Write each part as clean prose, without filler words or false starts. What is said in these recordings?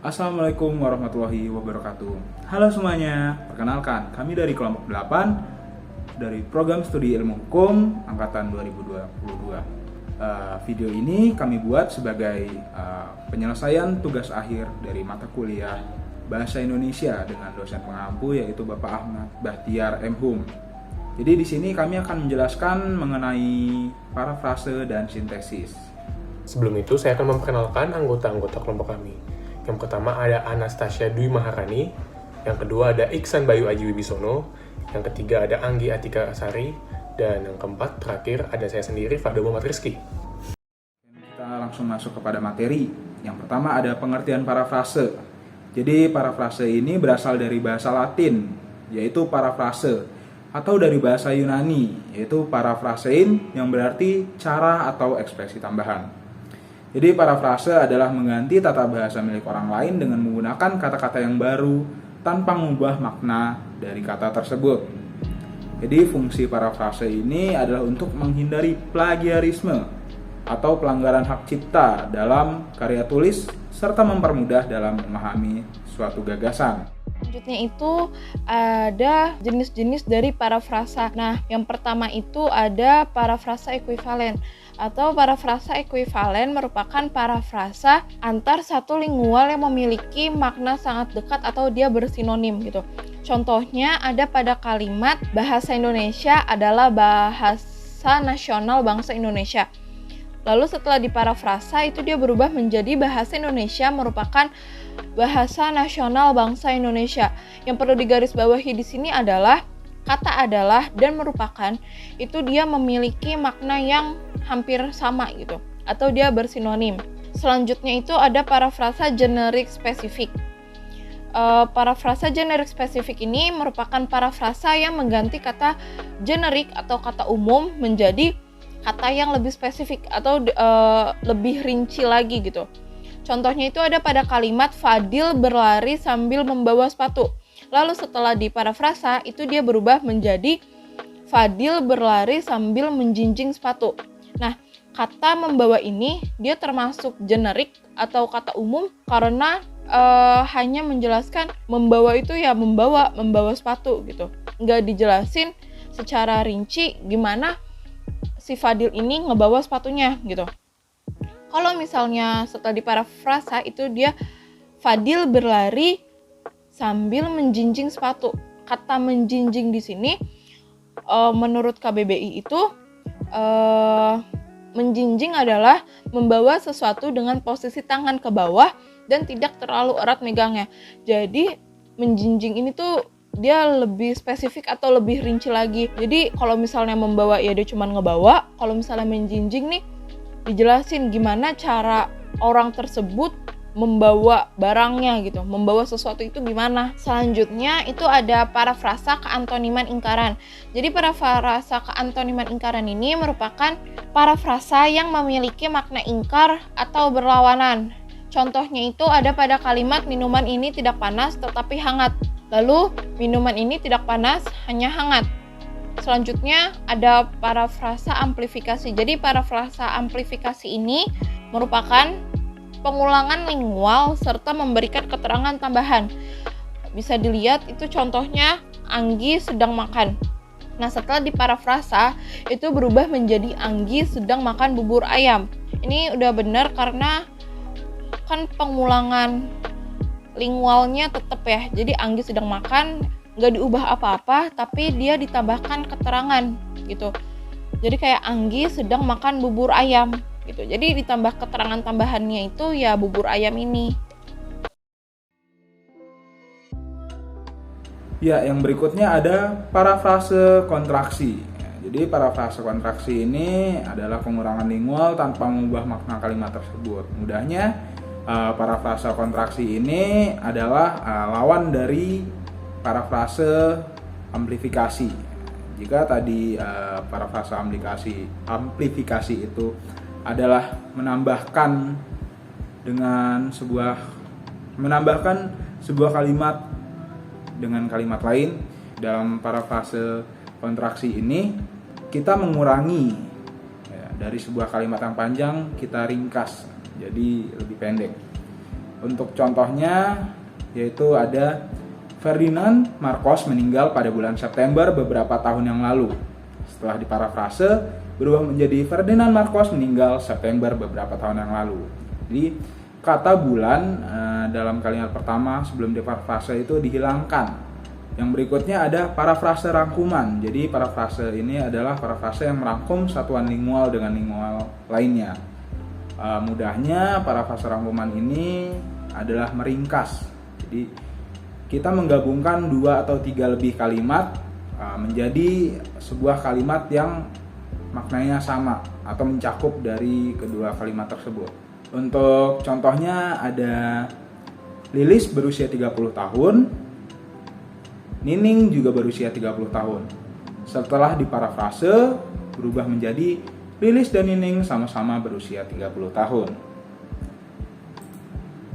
Assalamualaikum warahmatullahi wabarakatuh. Halo semuanya, perkenalkan kami dari kelompok 8 dari program studi ilmu hukum angkatan 2022. Video ini kami buat sebagai penyelesaian tugas akhir dari mata kuliah Bahasa Indonesia dengan dosen pengampu yaitu Bapak Ahmad Bahtiar M. Hum. Jadi di sini kami akan menjelaskan mengenai parafrase dan sintesis. Sebelum itu, saya akan memperkenalkan anggota-anggota kelompok kami. Yang pertama ada Anastasia Dwi Maharani, yang kedua ada Iksan Bayu Aji Wibisono, yang ketiga ada Anggi Atika Asari, dan yang keempat terakhir ada saya sendiri, Fadil Muhammad Rizky. Kita langsung masuk kepada materi. Yang pertama ada pengertian parafrase. Jadi parafrase ini berasal dari bahasa Latin, yaitu parafrase, atau dari bahasa Yunani, yaitu parafrasein yang berarti cara atau ekspresi tambahan. Jadi parafrase adalah mengganti tata bahasa milik orang lain dengan menggunakan kata-kata yang baru tanpa mengubah makna dari kata tersebut. Jadi fungsi parafrase ini adalah untuk menghindari plagiarisme atau pelanggaran hak cipta dalam karya tulis serta mempermudah dalam memahami suatu gagasan. Selanjutnya itu ada jenis-jenis dari parafrasa. Nah, yang pertama itu ada parafrasa ekuivalen. Atau parafrasa ekuivalen merupakan parafrasa antar satu lingual yang memiliki makna sangat dekat atau dia bersinonim gitu. Contohnya ada pada kalimat bahasa Indonesia adalah bahasa nasional bangsa Indonesia. Lalu setelah diparafrasa itu dia berubah menjadi bahasa Indonesia merupakan bahasa nasional bangsa Indonesia. Yang perlu digarisbawahi di sini adalah kata adalah dan merupakan itu dia memiliki makna yang hampir sama gitu atau dia bersinonim. Selanjutnya itu ada parafrasa generik spesifik. Parafrasa generik spesifik ini merupakan parafrasa yang mengganti kata generik atau kata umum menjadi kata yang lebih spesifik atau lebih rinci lagi gitu. Contohnya itu ada pada kalimat Fadil berlari sambil membawa sepatu. Lalu setelah diparafrasa itu dia berubah menjadi Fadil berlari sambil menjinjing sepatu. Nah, kata membawa ini dia termasuk generik atau kata umum karena hanya menjelaskan membawa itu ya membawa sepatu gitu. Nggak dijelasin secara rinci gimana si Fadil ini ngebawa sepatunya gitu. Kalau misalnya setelah diparafrasa itu dia Fadil berlari sambil menjinjing sepatu. Kata menjinjing di sini menurut KBBI itu menjinjing adalah membawa sesuatu dengan posisi tangan ke bawah dan tidak terlalu erat megangnya. Jadi menjinjing ini tuh dia lebih spesifik atau lebih rinci lagi. Jadi kalau misalnya membawa ya dia cuma ngebawa, kalau misalnya menjinjing nih dijelasin gimana cara orang tersebut membawa barangnya gitu, membawa sesuatu itu gimana. Selanjutnya itu ada parafrasa keantoniman ingkaran. Jadi parafrasa keantoniman ingkaran ini merupakan parafrasa yang memiliki makna ingkar atau berlawanan. Contohnya itu ada pada kalimat minuman ini tidak panas tetapi hangat. Lalu minuman ini tidak panas hanya hangat. Selanjutnya ada parafrasa amplifikasi. Jadi parafrasa amplifikasi ini merupakan pengulangan lingual serta memberikan keterangan tambahan. Bisa dilihat itu contohnya Anggi sedang makan. Nah, setelah diparafrasa itu berubah menjadi Anggi sedang makan bubur ayam. Ini udah benar karena kan pengulangan lingualnya tetap ya. Jadi Anggi sedang makan nggak diubah apa-apa, tapi dia ditambahkan keterangan gitu. Jadi kayak Anggi sedang makan bubur ayam gitu. Jadi ditambah keterangan tambahannya itu ya bubur ayam ini. Ya, yang berikutnya ada parafrase kontraksi. Jadi parafrase kontraksi ini adalah pengurangan lingual tanpa mengubah makna kalimat tersebut. Mudahnya parafrase kontraksi ini adalah lawan dari parafrase amplifikasi. Jika tadi parafrase amplifikasi itu adalah menambahkan sebuah kalimat dengan kalimat lain. Dalam parafrase kontraksi ini kita mengurangi dari sebuah kalimat yang panjang kita ringkas jadi lebih pendek. Untuk contohnya yaitu ada Ferdinand Marcos meninggal pada bulan September beberapa tahun yang lalu. Setelah diparafrase berubah menjadi Ferdinand Marcos meninggal September beberapa tahun yang lalu. Jadi kata bulan dalam kalimat pertama sebelum diparafrase itu dihilangkan. Yang berikutnya ada parafrase rangkuman. Jadi parafrase ini adalah parafrase yang merangkum satuan lingual dengan lingual lainnya. Mudahnya parafrase rangkuman ini adalah meringkas. Jadi kita menggabungkan 2 atau 3 lebih kalimat menjadi sebuah kalimat yang maknanya sama atau mencakup dari kedua kalimat tersebut. Untuk contohnya ada Lilis berusia 30 tahun, Nining juga berusia 30 tahun. Setelah diparafrase berubah menjadi Lilis dan Nining sama-sama berusia 30 tahun.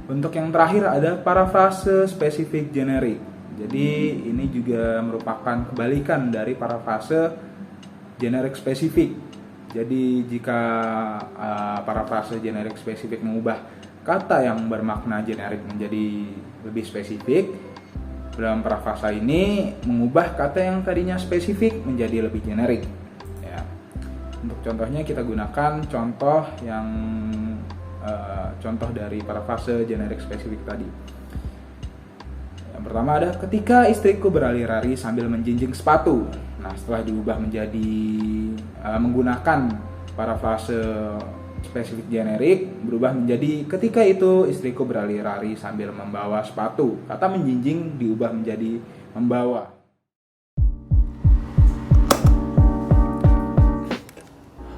Untuk yang terakhir ada parafrase spesifik generik. Jadi ini juga merupakan kebalikan dari parafrase generik spesifik. Jadi jika parafrase generik spesifik mengubah kata yang bermakna generik menjadi lebih spesifik, dalam parafrase ini mengubah kata yang tadinya spesifik menjadi lebih generik. Ya. Untuk contohnya kita gunakan contoh yang contoh dari parafrase generik spesifik tadi. Yang pertama ada ketika istriku berlari-lari sambil menjinjing sepatu. Nah, setelah diubah menjadi menggunakan parafrase spesifik generik, berubah menjadi ketika itu istriku berlari-lari sambil membawa sepatu. Kata menjinjing diubah menjadi membawa.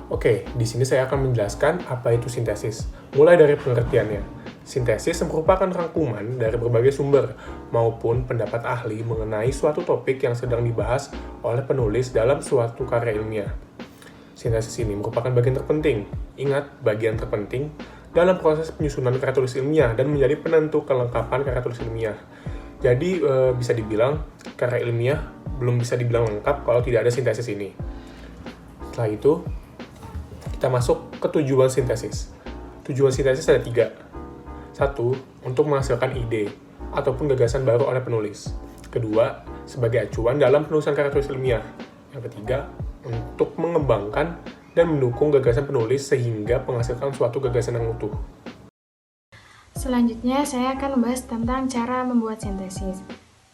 Oke, di sini saya akan menjelaskan apa itu sintesis. Mulai dari pengertiannya. Sintesis merupakan rangkuman dari berbagai sumber maupun pendapat ahli mengenai suatu topik yang sedang dibahas oleh penulis dalam suatu karya ilmiah. Sintesis ini merupakan bagian terpenting, ingat bagian terpenting, dalam proses penyusunan karya tulis ilmiah dan menjadi penentu kelengkapan karya tulis ilmiah. Jadi bisa dibilang karya ilmiah belum bisa dibilang lengkap kalau tidak ada sintesis ini. Setelah itu, kita masuk ke tujuan sintesis. Tujuan sintesis ada 3. 1. Untuk menghasilkan ide ataupun gagasan baru oleh penulis. 2. Sebagai acuan dalam penulisan karya tulis ilmiah. Yang 3. Untuk mengembangkan dan mendukung gagasan penulis sehingga menghasilkan suatu gagasan yang utuh. Selanjutnya, saya akan membahas tentang cara membuat sintesis.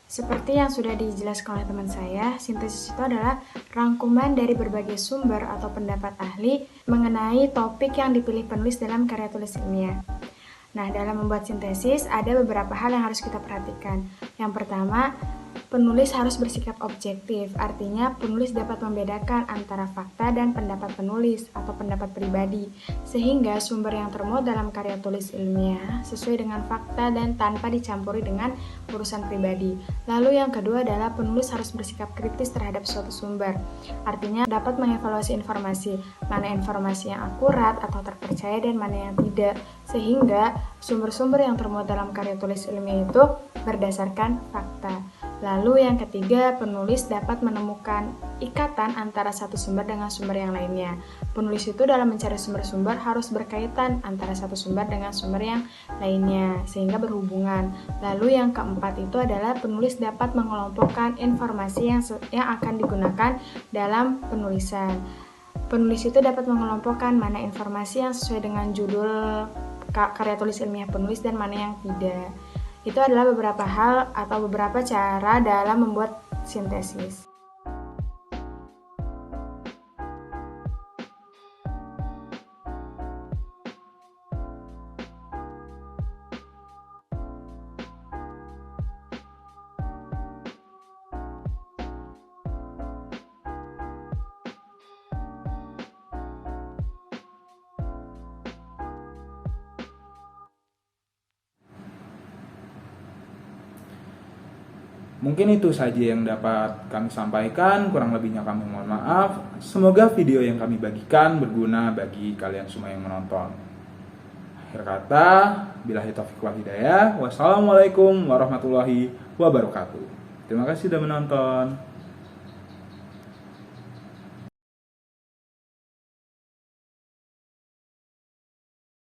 Seperti yang sudah dijelaskan oleh teman saya, sintesis itu adalah rangkuman dari berbagai sumber atau pendapat ahli mengenai topik yang dipilih penulis dalam karya tulis ilmiah. Nah, dalam membuat sintesis, ada beberapa hal yang harus kita perhatikan. Yang pertama, penulis harus bersikap objektif, artinya penulis dapat membedakan antara fakta dan pendapat penulis atau pendapat pribadi, sehingga sumber yang termuat dalam karya tulis ilmiah sesuai dengan fakta dan tanpa dicampuri dengan urusan pribadi. Lalu yang kedua adalah penulis harus bersikap kritis terhadap suatu sumber, artinya dapat mengevaluasi informasi, mana informasi yang akurat atau terpercaya dan mana yang tidak, sehingga sumber-sumber yang termuat dalam karya tulis ilmiah itu berdasarkan fakta. Lalu yang ketiga, penulis dapat menemukan ikatan antara satu sumber dengan sumber yang lainnya. Penulis itu dalam mencari sumber-sumber harus berkaitan antara satu sumber dengan sumber yang lainnya, sehingga berhubungan. Lalu yang keempat itu adalah penulis dapat mengelompokkan informasi yang akan digunakan dalam penulisan. Penulis itu dapat mengelompokkan mana informasi yang sesuai dengan judul karya tulis ilmiah penulis dan mana yang tidak. Itu adalah beberapa hal atau beberapa cara dalam membuat sintesis. Mungkin itu saja yang dapat kami sampaikan, kurang lebihnya kami mohon maaf. Semoga video yang kami bagikan berguna bagi kalian semua yang menonton. Akhir kata, billahi taufiq wal hidayah. Wassalamualaikum warahmatullahi wabarakatuh. Terima kasih sudah menonton.